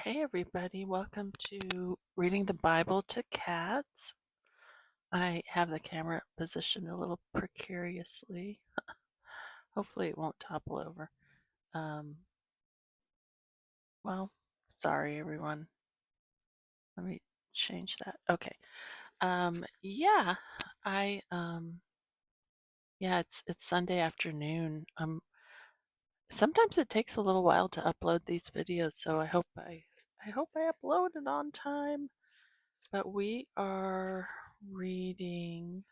Hey everybody, welcome to Reading the Bible to Cats. I have the camera positioned a little precariously. Hopefully it won't topple over. Um, well, sorry everyone. Let me change that. Okay. Yeah, I yeah, it's Sunday afternoon. Sometimes it takes a little while to upload these videos, so I hope I upload it on time. But we are reading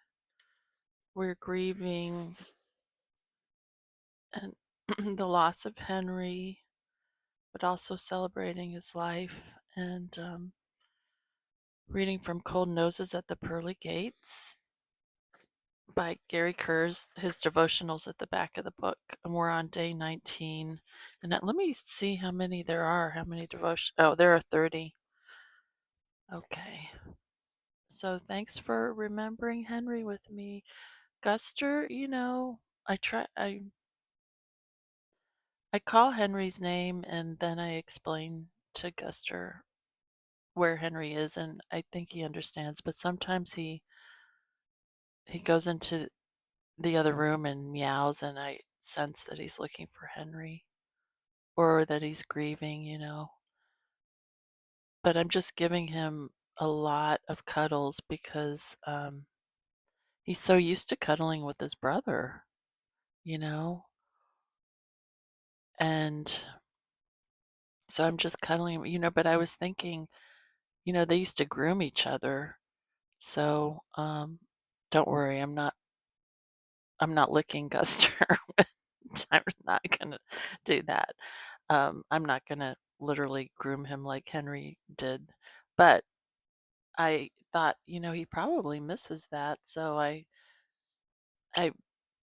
we're grieving and the loss of Henry, but also celebrating his life and reading from Cold Noses at the Pearly Gates by Gary Kurz, his devotionals at the back of the book. And we're on day 19. And let me see how many there are. How many devotion? Oh, there are 30. Okay. So thanks for remembering Henry with me. Guster, I call Henry's name and then I explain to Guster where Henry is, and I think he understands, but sometimes he goes into the other room and meows, and I sense that he's looking for Henry or that he's grieving. But I'm just giving him a lot of cuddles because he's so used to cuddling with his brother, you know? And so I'm just cuddling him, but I was thinking, they used to groom each other. So don't worry, I'm not licking Guster. I'm not gonna do that. I'm not gonna literally groom him like Henry did, but I thought, he probably misses that. So I,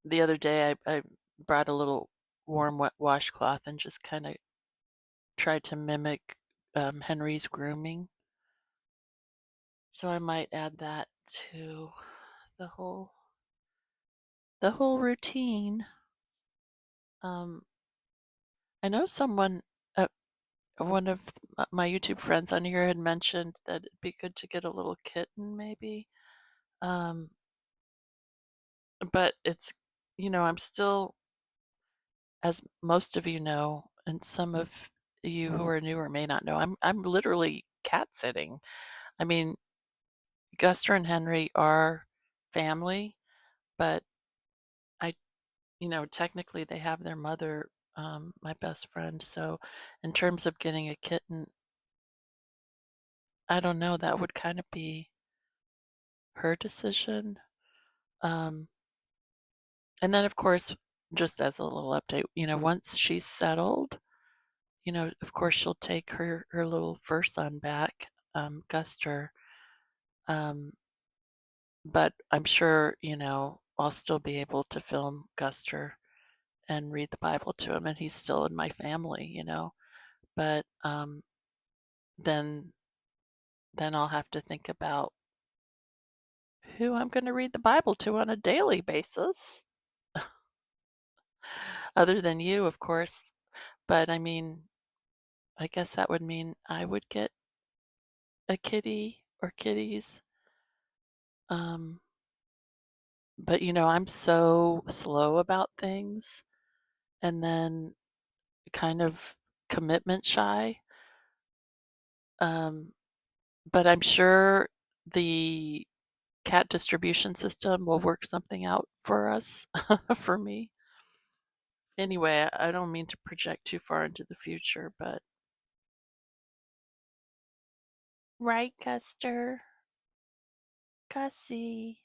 the other day, I brought a little warm wet washcloth and just kind of tried to mimic Henry's grooming. So I might add that to the whole the whole routine. Um, I know one of my YouTube friends on here had mentioned that it'd be good to get a little kitten, maybe. Um, but I'm still, as most of you know, and some of you who are newer may not know, I'm literally cat sitting. I mean, Guster and Henry are family, but I, technically they have their mother, my best friend. So, in terms of getting a kitten, I don't know. That would kind of be her decision. Um, and then, of course, just as a little update, once she's settled, of course, she'll take her little fur son back, Guster. Um, but I'm sure, I'll still be able to film Guster and read the Bible to him, and he's still in my family. But then then I'll have to think about who I'm going to read the Bible to on a daily basis, other than you, of course. But I mean, I guess that would mean I would get a kitty or kitties. Um, but I'm so slow about things and then kind of commitment shy. Um, but I'm sure the cat distribution system will work something out for us, for me. Anyway, I don't mean to project too far into the future, but right, Custer? Gussie,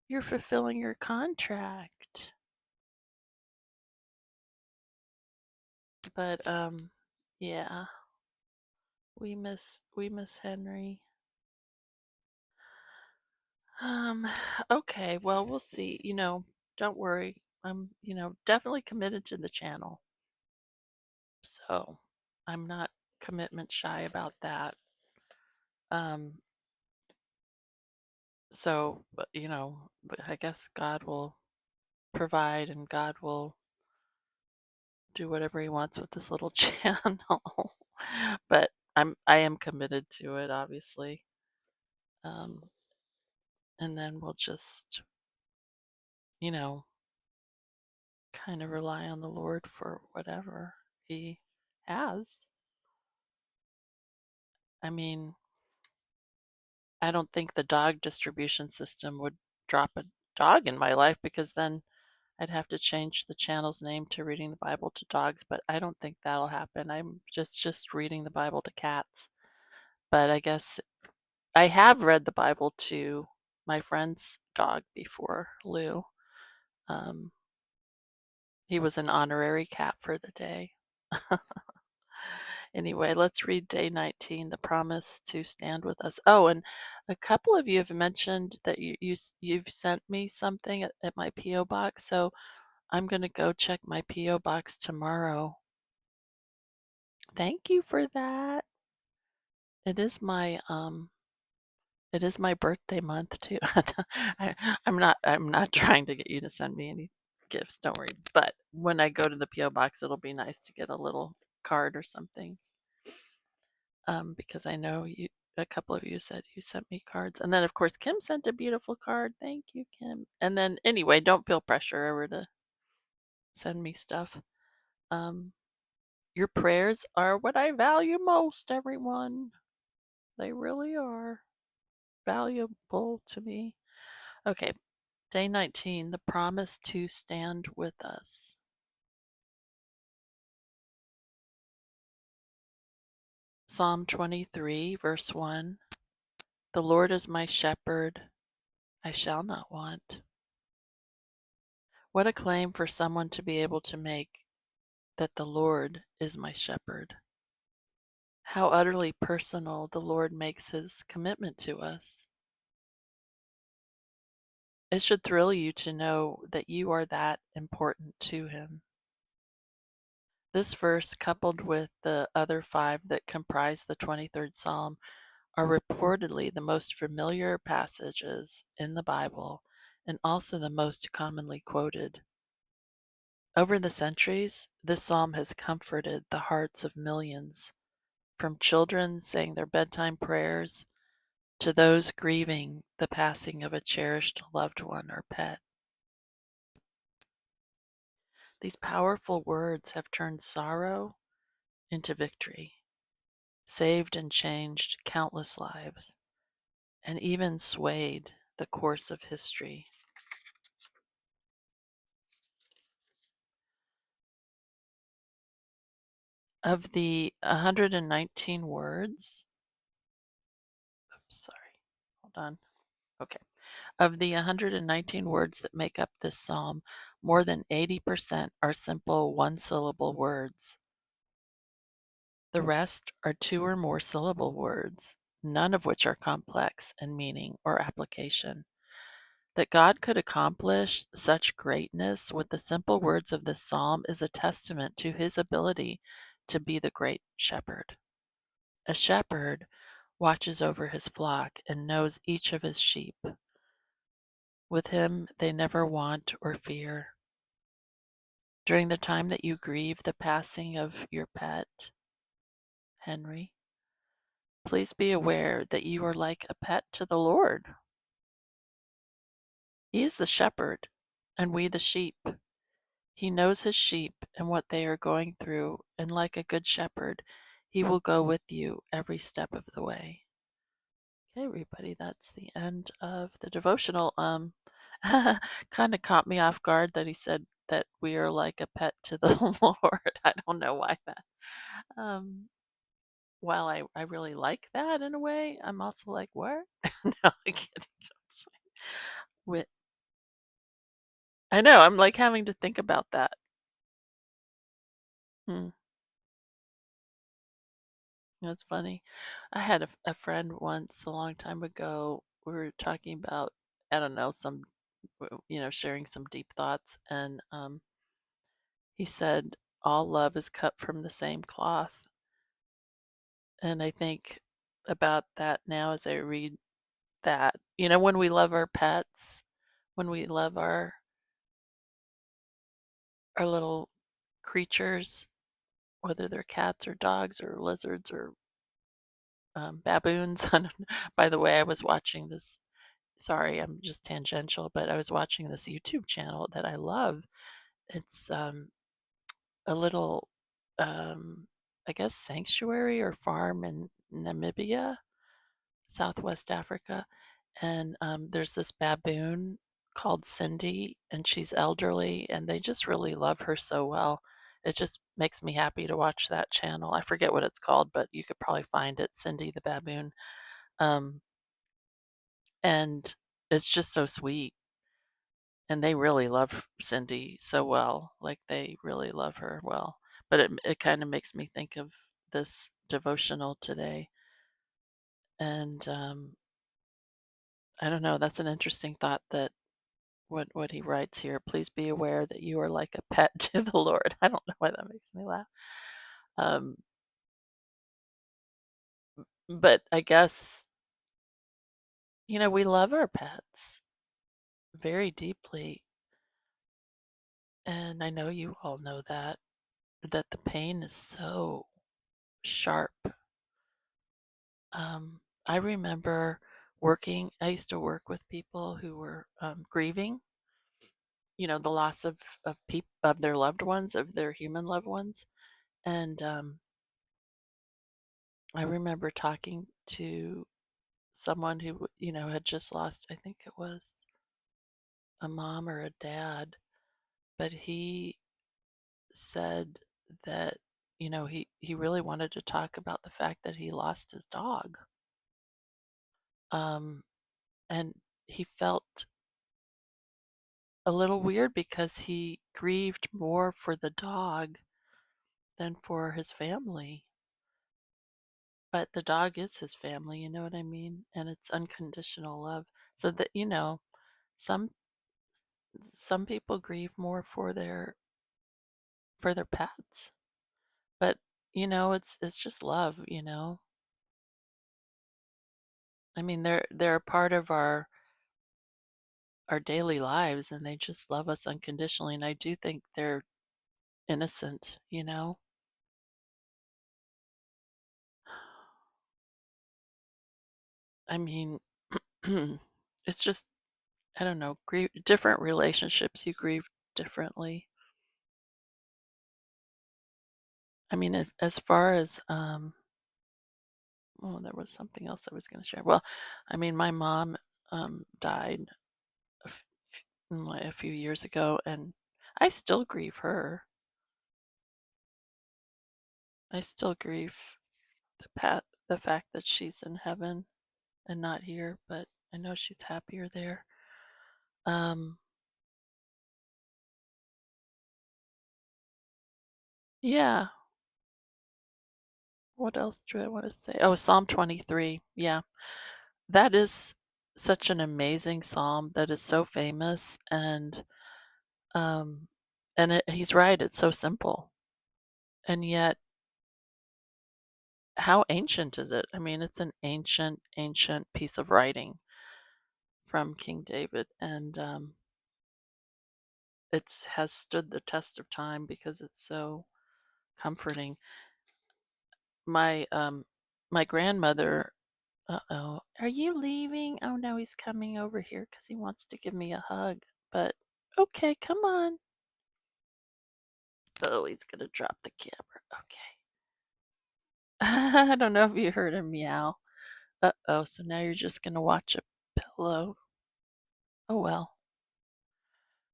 you're fulfilling your contract. But yeah, we miss Henry. Um okay, well, we'll see. Don't worry. I'm, definitely committed to the channel. So, I'm not commitment shy about that. Um but I guess God will provide and God will do whatever he wants with this little channel. But I am committed to it, obviously. Um, and then we'll just, you know, kind of rely on the Lord for whatever He has. I mean, I don't think the dog distribution system would drop a dog in my life because then I'd have to change the channel's name to reading the Bible to dogs, but I don't think that'll happen. I'm just reading the Bible to cats. But I guess I have read the Bible to my friend's dog before, Lou. Um, he was an honorary cat for the day. Anyway, let's read day 19, the promise to stand with us. Oh, and a couple of you have mentioned that you've sent me something at my PO box, so I'm going to go check my PO box tomorrow. Thank you for that. It is my birthday month too. I'm not trying to get you to send me any gifts, don't worry. But when I go to the PO box, it'll be nice to get a little card or something. Because I know a couple of you said you sent me cards. And then of course Kim sent a beautiful card. Thank you, Kim. And then anyway, don't feel pressure ever to send me stuff. Um, your prayers are what I value most, everyone. They really are valuable to me. Okay, day 19, the promise to stand with us. Psalm 23, verse 1. The Lord is my shepherd, I shall not want. What a claim for someone to be able to make, that the Lord is my shepherd. How utterly personal the Lord makes his commitment to us. It should thrill you to know that you are that important to him. This verse, coupled with the other 5 that comprise the 23rd Psalm, are reportedly the most familiar passages in the Bible and also the most commonly quoted. Over the centuries, this psalm has comforted the hearts of millions, from children saying their bedtime prayers to those grieving the passing of a cherished loved one or pet. These powerful words have turned sorrow into victory, saved and changed countless lives, and even swayed the course of history. Of the 119 words, oops, sorry, hold on. Okay. Of the 119 words that make up this psalm, more than 80% are simple one-syllable words. The rest are 2 or more syllable words, none of which are complex in meaning or application. That God could accomplish such greatness with the simple words of this psalm is a testament to his ability to be the great shepherd. A shepherd watches over his flock and knows each of his sheep. With him they never want or fear. During the time that you grieve the passing of your pet, Henry, please be aware that you are like a pet to the Lord. He is the shepherd, and we the sheep. He knows his sheep and what they are going through, and like a good shepherd, he will go with you every step of the way. Okay, everybody, that's the end of the devotional. Kind of caught me off guard that he said that we are like a pet to the Lord. I don't know why that. Um, while I really like that in a way, I'm also like, what? No, I'm kidding. With, I know, I'm like having to think about that. Hmm, that's funny. I had a friend once a long time ago. We were talking about, I don't know, sharing some deep thoughts, and he said, all love is cut from the same cloth. And I think about that now as I read that. When we love our pets, when we love our little creatures, whether they're cats or dogs or lizards or baboons. By the way, I was watching this. Sorry, I'm just tangential, but I was watching this YouTube channel that I love. It's a little, um, I guess, sanctuary or farm in Namibia, Southwest Africa. And there's this baboon called Cindy, and she's elderly, and they just really love her so well. It just makes me happy to watch that channel. I forget what it's called, but you could probably find it, Cindy the baboon. Um, and it's just so sweet. And they really love Cindy so well. Like they really love her well. But it kind of makes me think of this devotional today. And I don't know, that's an interesting thought that what he writes here. Please be aware that you are like a pet to the Lord. I don't know why that makes me laugh. Um, but I guess, we love our pets very deeply. And I know you all know that the pain is so sharp. I remember I used to work with people who were grieving, the loss of their loved ones, of their human loved ones. And I remember talking to someone who, had just lost, I think it was a mom or a dad, but he said that, he really wanted to talk about the fact that he lost his dog. Um, and he felt a little weird because he grieved more for the dog than for his family. But the dog is his family, you know what I mean? And it's unconditional love. So that, some some people grieve more for their pets. But, it's just love. I mean, they're a part of our daily lives, and they just love us unconditionally, and I do think they're innocent. I mean, it's just, I don't know, different relationships, you grieve differently. I mean, as far as, oh, there was something else I was going to share. Well, I mean, my mom died like a few years ago, and I still grieve her. I still grieve the fact that she's in heaven and not here, but I know she's happier there. Um, yeah. What else do I want to say? Oh, Psalm 23. Yeah. That is such an amazing psalm that is so famous, um he's right, it's so simple. And yet, how ancient is it? I mean, it's an ancient piece of writing from King David, and it's has stood the test of time because it's so comforting. My grandmother, uh-oh, are you leaving? Oh no, he's coming over here because he wants to give me a hug. But okay, come on. Oh, he's gonna drop the camera. Okay. I don't know if you heard him meow. Uh-oh, so now you're just gonna watch a pillow. Oh well,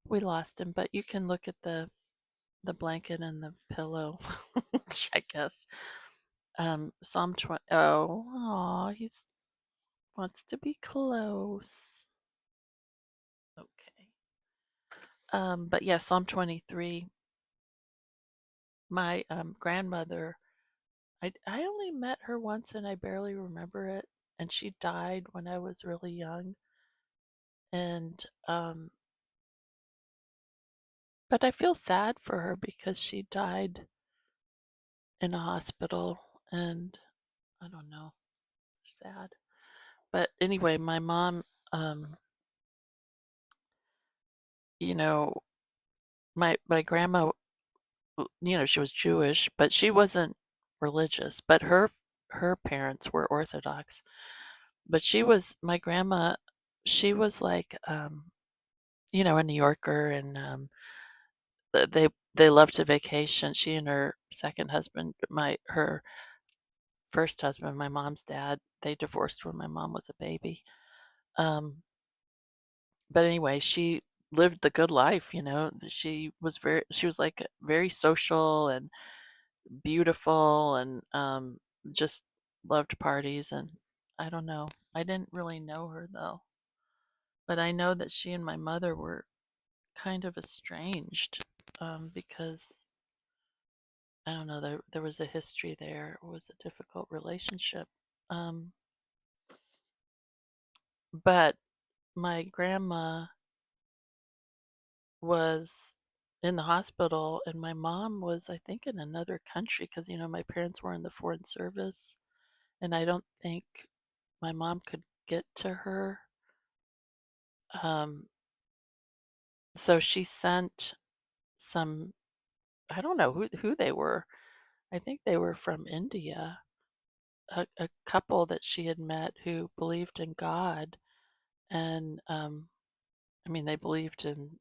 we lost him, but you can look at the blanket and the pillow, I guess. Psalm 20. Oh, aw, he's wants to be close. Okay. But yeah, Psalm 23. My grandmother, I only met her once and I barely remember it. And she died when I was really young. And but I feel sad for her because she died in a hospital, and I don't know, sad. But anyway, my mom, um, you know, my grandma, she was Jewish, but she wasn't religious. But her parents were Orthodox, but my grandma, she was like, a New Yorker, and they loved to vacation. She and her second husband, her first husband, my mom's dad, they divorced when my mom was a baby. Um, but anyway, she lived the good life. She was like very social and beautiful, and just loved parties. And I don't know. I didn't really know her though, but I know that she and my mother were kind of estranged, because I don't know, there was a history there. It was a difficult relationship. Um, but my grandma was in the hospital, and my mom was, I think, in another country, because my parents were in the foreign service, and I don't think my mom could get to her. Um, so she sent some, I don't know who they were. I think they were from India, a couple that she had met who believed in God, and I mean, they believed in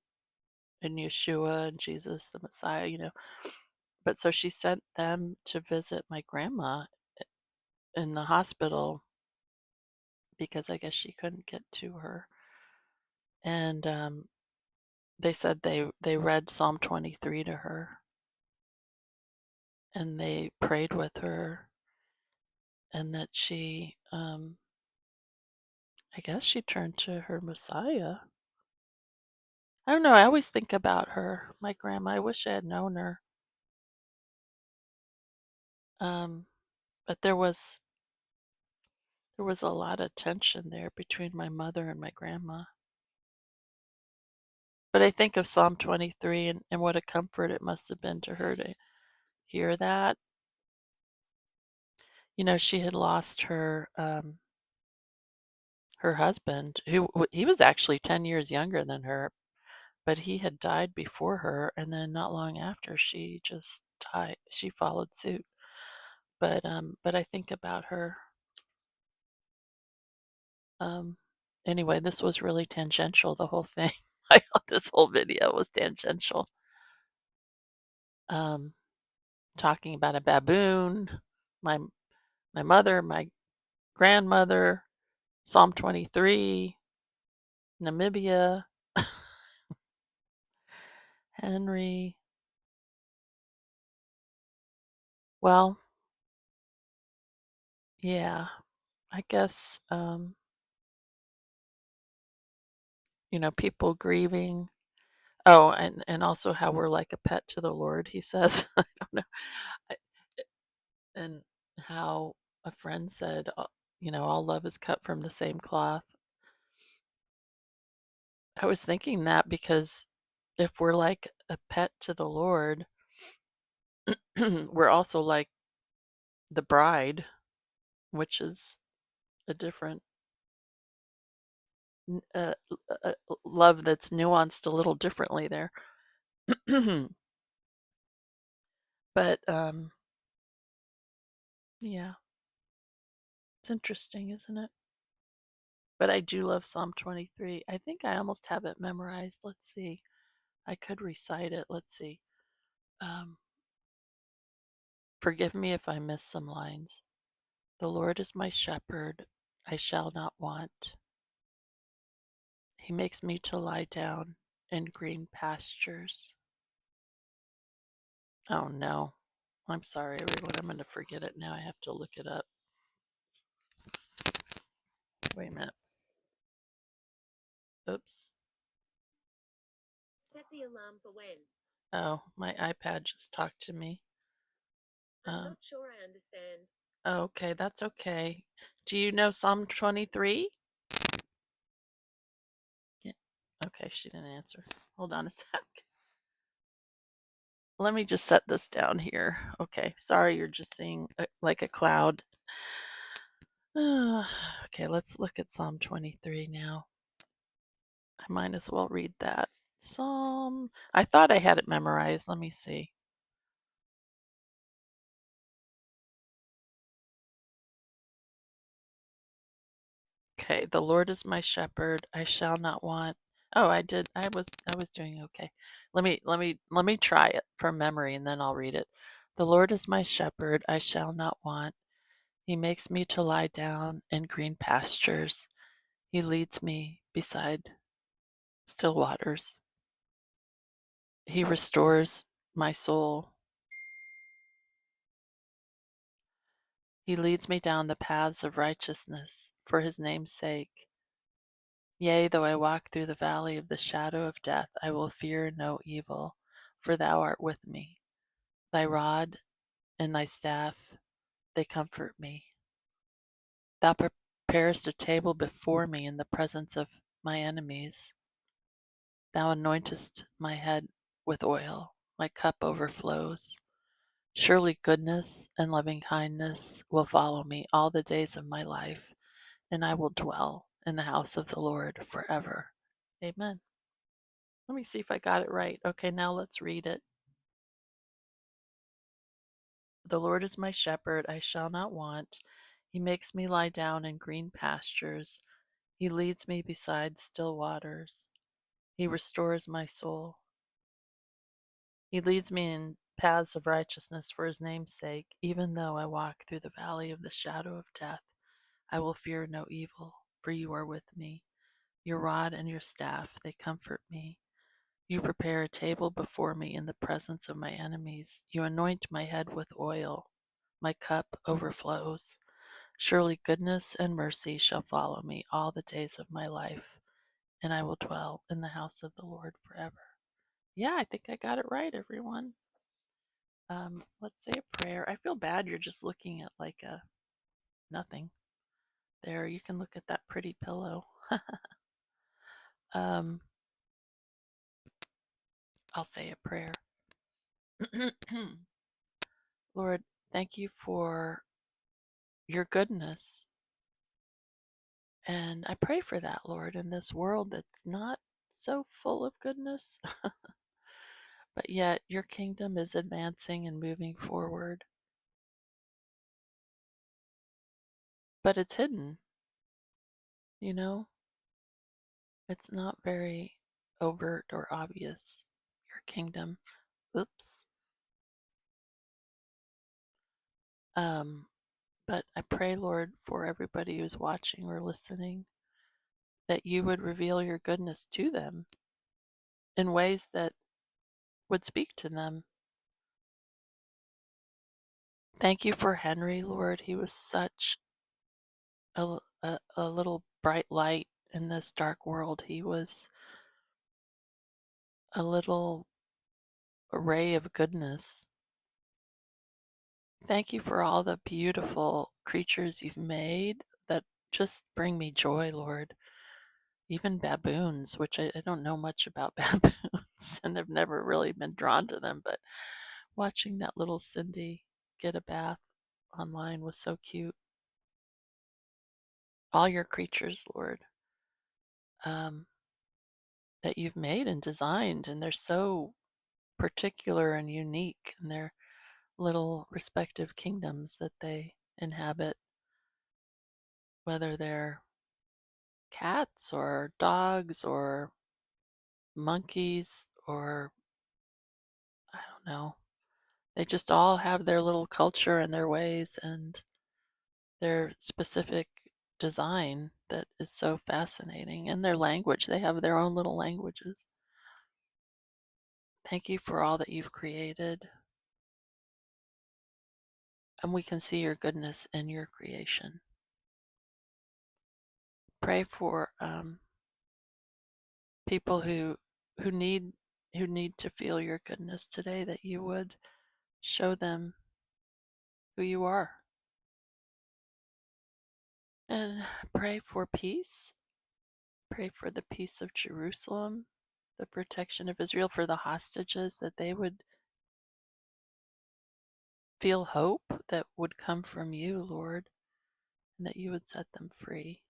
Yeshua and Jesus, the Messiah. But so she sent them to visit my grandma in the hospital, because I guess she couldn't get to her. And they said they read Psalm 23 to her, and they prayed with her, and that I guess she turned to her Messiah. I don't know. I always think about her, my grandma. I wish I had known her. Um, but there was a lot of tension there between my mother and my grandma. But I think of Psalm 23, and what a comfort it must have been to her to hear that. She had lost her husband, who he was actually 10 years younger than her, but he had died before her, and then not long after, she just died. She followed suit. But I think about her. Um, anyway, this was really tangential, the whole thing. This whole video was tangential. Um, Talking about a baboon, my my mother, my grandmother, Psalm 23, Namibia, Henry. Well, yeah, I guess, people grieving. Oh, and also how we're like a pet to the Lord, he says. I don't know. I, and how a friend said, all love is cut from the same cloth. I was thinking that because if we're like a pet to the Lord, we're also like the bride, which is a different uh, love that's nuanced a little differently there. But yeah, it's interesting, isn't it? But I do love Psalm 23. I think I almost have it memorized. Let's see. I could recite it. Let's see. Um, Forgive me if I miss some lines. The Lord is my shepherd. I shall not want. He makes me to lie down in green pastures. Oh no. I'm sorry, everyone. I'm going to forget it now. I have to look it up. Wait a minute. Oops. Set the alarm for when? Oh, my iPad just talked to me. I'm not sure I understand. Okay, that's okay. Do you know Psalm 23? Yeah. Okay, she didn't answer. Hold on a sec. Let me just set this down here. Okay, sorry, you're just seeing like a cloud. Okay, let's look at Psalm 23 now. I might as well read that. I thought I had it memorized. Let me see. Okay, the Lord is my shepherd, I shall not want. Oh, I did. I was doing okay. Let me try it from memory and then I'll read it. The Lord is my shepherd, I shall not want. He makes me to lie down in green pastures. He leads me beside still waters. He restores my soul. He leads me down the paths of righteousness for his name's sake. Yea, though I walk through the valley of the shadow of death, I will fear no evil, for thou art with me. Thy rod and thy staff, they comfort me. Thou preparest a table before me in the presence of my enemies. Thou anointest my head with oil, my cup overflows. Surely goodness and loving kindness will follow me all the days of my life, and I will dwell in the house of the Lord forever. Amen. Let me see if I got it right. Okay, now let's read it. The Lord is my shepherd, I shall not want. He makes me lie down in green pastures. He leads me beside still waters. He restores my soul. He leads me in paths of righteousness for his name's sake. Even though I walk through the valley of the shadow of death, I will fear no evil, for you are with me. Your rod and your staff, they comfort me. You prepare a table before me in the presence of my enemies. You anoint my head with oil. My cup overflows. Surely goodness and mercy shall follow me all the days of my life, and I will dwell in the house of the Lord forever. Yeah, I think I got it right, everyone. Let's say a prayer. I feel bad you're just looking at like a nothing. There, you can look at that pretty pillow. um, I'll say a prayer. Lord, thank you for your goodness. And I pray for that, Lord, in this world that's not so full of goodness, but yet your kingdom is advancing and moving forward. But it's hidden, you know? It's not very overt or obvious, your kingdom. Oops. Um, but I pray, Lord, for everybody who's watching or listening, that you would reveal your goodness to them in ways that would speak to them. Thank you for Henry, Lord. He was such a little bright light in this dark world. He was a little ray of goodness. Thank you for all the beautiful creatures you've made that just bring me joy, Lord. Even baboons, which I don't know much about baboons and have never really been drawn to them, but watching that little Cindy get a bath online was so cute. All your creatures, Lord, um, that you've made and designed, and they're so particular and unique in their little respective kingdoms that they inhabit, whether they're cats or dogs or monkeys or I don't know. They just all have their little culture and their ways and their specific design that is so fascinating. And their language, they have their own little languages. Thank you for all that you've created. And we can see your goodness in your creation. Pray for people who need who need to feel your goodness today, that you would show them who you are. And pray for peace. Pray for the peace of Jerusalem, the protection of Israel, for the hostages, that they would feel hope that would come from you, Lord, and that you would set them free.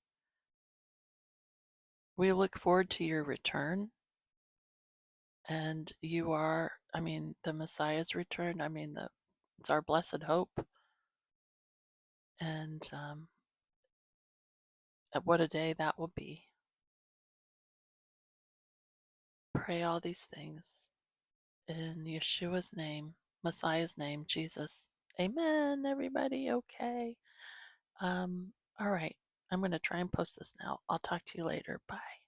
We look forward to your return. And you are, I mean, the Messiah's return. I mean, it's our blessed hope. And what a day that will be. Pray all these things in Yeshua's name, Messiah's name, Jesus. Amen, everybody. Okay. All right. I'm going to try and post this now. I'll talk to you later. Bye.